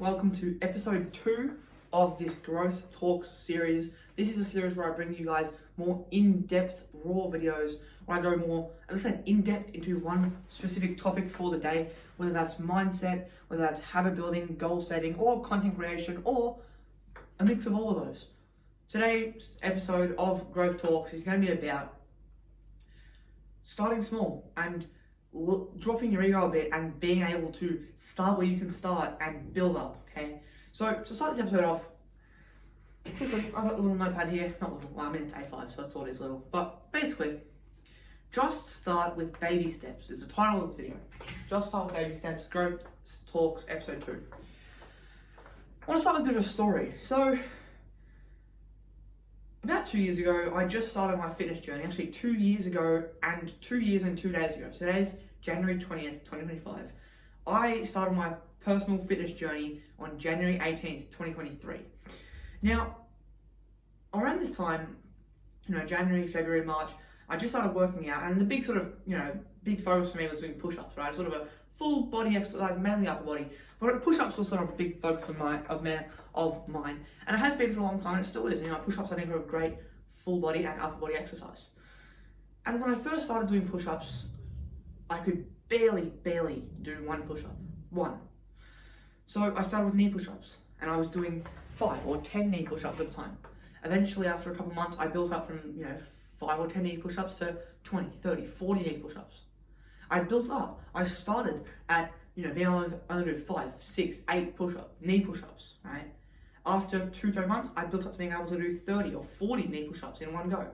welcome to episode 2 of this Growth Talks series. This is a series where I bring you guys more in-depth, raw videos, where I go more, as I said, in-depth into one specific topic for the day, whether that's mindset, whether that's habit building, goal setting, or content creation, or a mix of all of those. Today's episode of Growth Talks is going to be about starting small and dropping your ego a bit and being able to start where you can start and build up, okay? So to start this episode off, quickly, I've got a little notepad here, not little, well, I mean it's A5, so it's all this little, but basically, just start with baby steps is the title of the video. Just start with baby steps, Growth Talks, episode 2. I want to start with a bit of a story. So, about 2 years ago, I just started my fitness journey, actually 2 years ago and 2 years and 2 days ago. Today's January 20th, 2025. I started my personal fitness journey on January 18th, 2023. Now, around this time, January, February, March, I just started working out, and the big big focus for me was doing push-ups, right? Sort of a full body exercise, mainly upper body, but push-ups was sort of a big focus of mine, and it has been for a long time, and it still is. Push-ups I think are a great full body and upper body exercise. And when I first started doing push-ups, I could barely do one push-up, one. So I started with knee push-ups, and I was doing 5 or 10 knee push-ups at a time. Eventually, after a couple of months, I built up from 5 or 10 knee push-ups to 20, 30, 40 knee push-ups. I built up. I started at being able to only do 5, 6, 8 knee push-ups, right? After 2-3 months, I built up to being able to do 30 or 40 knee push-ups in one go.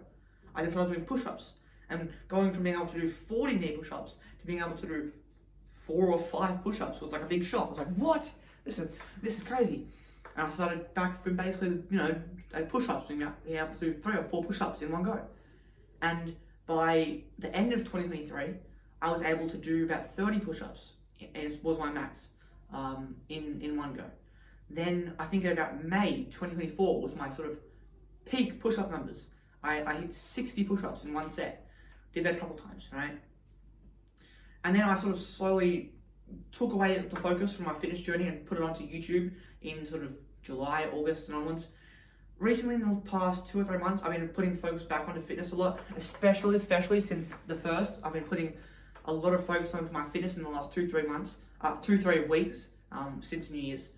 I then started doing push-ups, and going from being able to do 40 knee push-ups to being able to do 4 or 5 push-ups was like a big shock. I was like, what? This is crazy. And I started back from basically, push-ups, being able to do 3 or 4 push-ups in one go. And by the end of 2023, I was able to do about 30 push-ups. It was my max in one go. Then I think at about May 2024 was my sort of peak push-up numbers. I hit 60 push-ups in one set. Did that a couple times, right? And then I sort of slowly took away the focus from my fitness journey and put it onto YouTube in sort of July, August and onwards. Recently, in the past 2 or 3 months, I've been putting the focus back onto fitness a lot, especially since the first. I've been putting a lot of focus onto my fitness in the last 2-3 weeks since New Year's.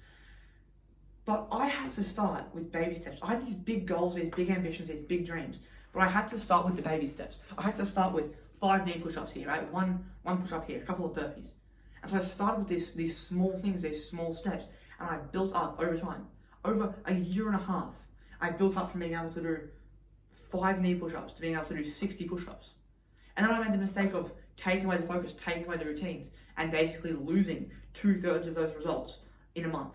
But I had to start with baby steps. I had these big goals, these big ambitions, these big dreams, but I had to start with the baby steps. I had to start with 5 knee push-ups here, right? One push-up here, a couple of burpees. And so I started with these small things, these small steps, and I built up over time. Over a year and a half, I built up from being able to do 5 knee push-ups to being able to do 60 push-ups. And then I made the mistake of taking away the focus, taking away the routines, and basically losing 2/3 of those results in a month.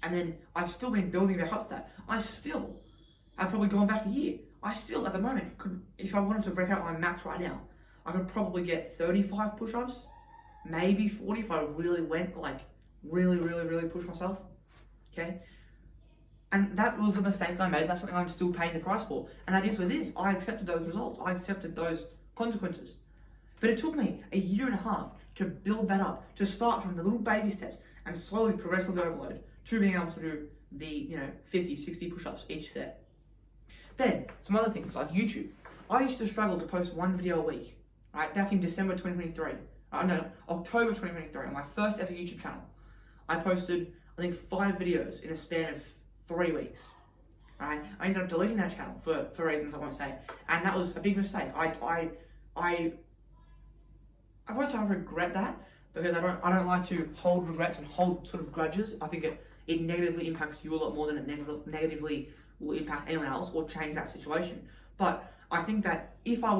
And then I've still been building back up to that. I've probably gone back a year. I still, at the moment, if I wanted to rep out my max right now, I could probably get 35 push-ups, maybe 40 if I really went, really push myself, okay? And that was a mistake I made. That's something I'm still paying the price for. And that is with this. I accepted those results. I accepted those consequences. But it took me a year and a half to build that up, to start from the little baby steps and slowly progressively overload to being able to do the 50, 60 push-ups each set. Then, some other things like YouTube. I used to struggle to post 1 video a week, right? Back in October 2023, on my first ever YouTube channel. I posted, I think, 5 videos in a span of 3 weeks, right? I ended up deleting that channel for reasons I won't say, and that was a big mistake. I won't say I regret that, because I don't like to hold regrets and hold sort of grudges. I think it negatively impacts you a lot more than it negatively will impact anyone else or change that situation. But I think that if I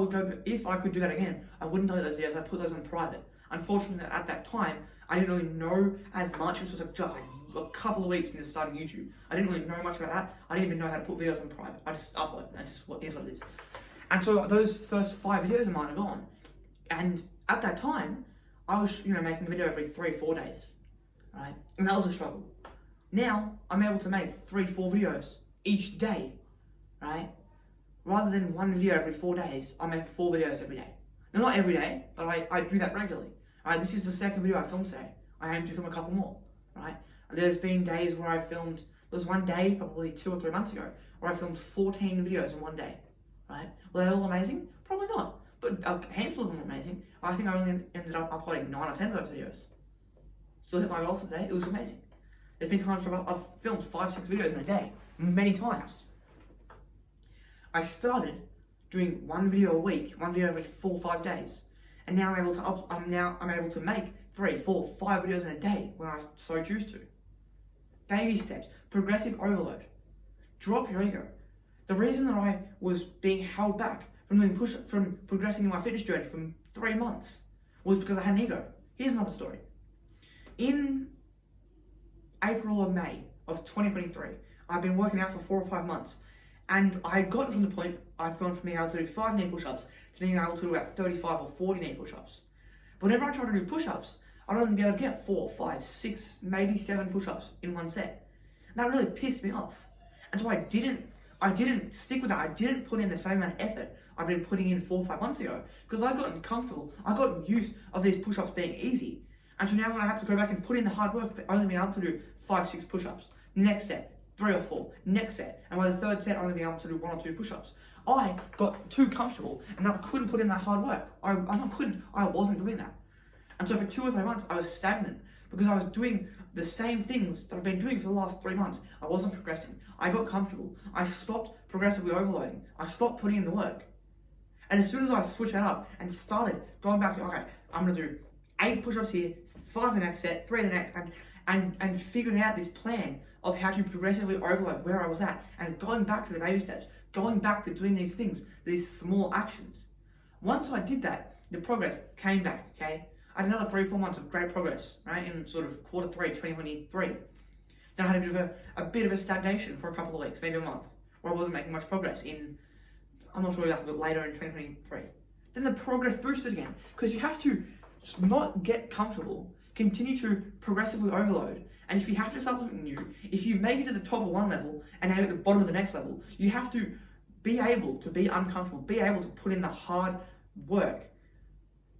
could do that again, I wouldn't delete those videos. I'd put those on private. Unfortunately, at that time, I didn't really know as much. It was a couple of weeks into starting YouTube. I didn't really know much about that. I didn't even know how to put videos on private. I just upload. That's what it is. And so those first 5 videos of mine are gone. And at that time, I was making a video every 3-4 days, right? And that was a struggle. Now I'm able to make 3-4 videos each day, right? Rather than 1 video every 4 days, I make 4 videos every day. Now, not every day, but I do that regularly. Right, this is the second video I filmed today. I aim to film a couple more, right? There's been days where I filmed, there was one day, probably 2 or 3 months ago, where I filmed 14 videos in one day, right? Were they all amazing? Probably not, but a handful of them were amazing. I think I only ended up uploading 9 or 10 of those videos. Still hit my goal for the day, it was amazing. There's been times where I've filmed 5-6 videos in a day, many times. I started doing 1 video a week, 1 video every 4 or 5 days. And now I'm able to make 3, 4, 5 videos in a day when I so choose to. Baby steps, progressive overload. Drop your ego. The reason that I was being held back from doing from progressing in my fitness journey for 3 months was because I had an ego. Here's another story. In April or May of 2023, I've been working out for 4 or 5 months, and I had gotten from the point I'd gone from being able to do 5 knee push-ups to being able to do about 35 or 40 knee push-ups. But whenever I tried to do push-ups, I'd only be able to get 4, 5, 6, maybe 7 push-ups in one set. And that really pissed me off. And so I didn't stick with that. I didn't put in the same amount of effort I've been putting in 4 or 5 months ago, because I'd gotten comfortable. I got used of these push-ups being easy. And so now when I had to go back and put in the hard work for only being able to do 5, 6 push-ups, next set, 3 or 4, next set, and by the third set, only being able to do 1 or 2 push-ups. I got too comfortable, and I couldn't put in that hard work. I wasn't doing that. And so for 2 or 3 months, I was stagnant, because I was doing the same things that I've been doing for the last 3 months. I wasn't progressing. I got comfortable. I stopped progressively overloading. I stopped putting in the work. And as soon as I switched that up and started going back to, okay, I'm going to do 8 push-ups here, 5 the next set, 3 the next, and figuring out this plan of how to progressively overload where I was at, and going back to the baby steps, going back to doing these things, these small actions. Once I did that, the progress came back, okay? I had another 3 or 4 months of great progress, right, in sort of quarter 3, 2023. Then I had a bit of a stagnation for a couple of weeks, maybe a month, where I wasn't making much progress in, I'm not sure exactly, but later in 2023. Then the progress boosted again, because you have to not get comfortable, continue to progressively overload, and if you have to start something new, if you make it to the top of one level and now at the bottom of the next level, you have to be able to be uncomfortable, be able to put in the hard work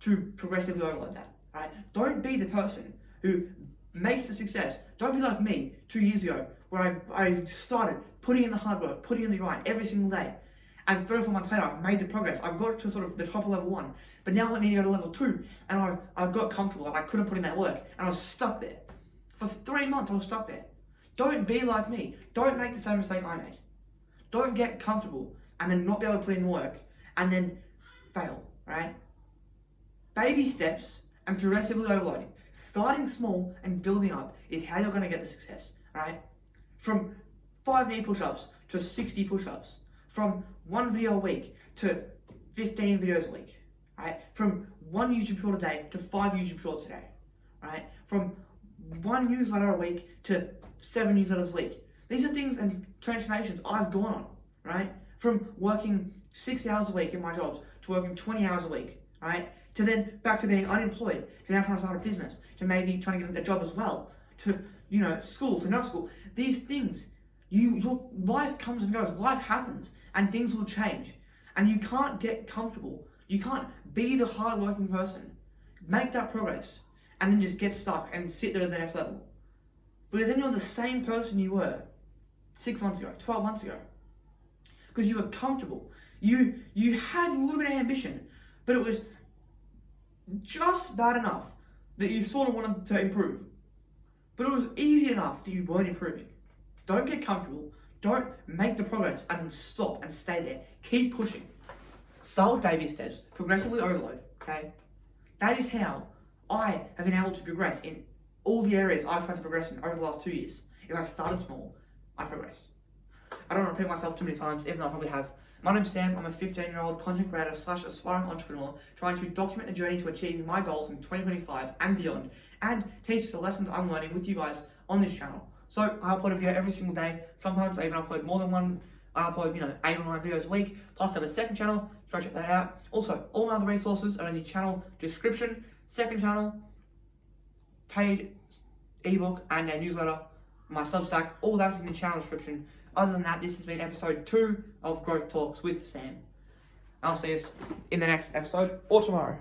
to progressively overload that, right? Don't be the person who makes the success. Don't be like me 2 years ago, where I started putting in the hard work, putting in the grind every single day. And 3 or 4 months later, I've made the progress. I've got to sort of the top of level 1, but now I need to go to level 2, and I've got comfortable, and I couldn't put in that work, and I was stuck there. For 3 months, I was stuck there. Don't be like me. Don't make the same mistake I made. Don't get comfortable and then not be able to put in the work and then fail, right? Baby steps and progressively overloading. Starting small and building up is how you're going to get the success, right? From 5 knee push-ups to 60 push-ups. From 1 video a week to 15 videos a week, right? From 1 YouTube short a day to 5 YouTube shorts a day, right? From 1 newsletter a week to 7 newsletters a week. These are things and transformations I've gone on, right? From working 6 hours a week in my jobs to working 20 hours a week, right? To then back to being unemployed, to now trying to start a business, to maybe trying to get a job as well, to, school, to no school. These things, your life comes and goes, life happens, and things will change. And you can't get comfortable. You can't be the hardworking person, make that progress, and then just get stuck and sit there at the next level. Because then you're the same person you were 6 months ago, 12 months ago. Because you were comfortable. You had a little bit of ambition, but it was just bad enough that you sort of wanted to improve. But it was easy enough that you weren't improving. Don't get comfortable. Don't make the progress and then stop and stay there. Keep pushing. Start with baby steps. Progressively overload, okay? That is how I have been able to progress in all the areas I've tried to progress in over the last 2 years. If I started small, I progressed. I don't want to repeat myself too many times, even though I probably have. My name's Sam. I'm a 15-year-old content creator / aspiring entrepreneur trying to document the journey to achieving my goals in 2025 and beyond, and teach the lessons I'm learning with you guys on this channel. So I upload a video every single day. Sometimes I even upload more than one. I upload 8 or 9 videos a week. Plus I have a second channel. Go check that out. Also, all my other resources are in the channel description. Second channel, paid ebook and a newsletter, my Substack, all that's in the channel description. Other than that, this has been episode 2 of Growth Talks with Sam. I'll see you in the next episode or tomorrow.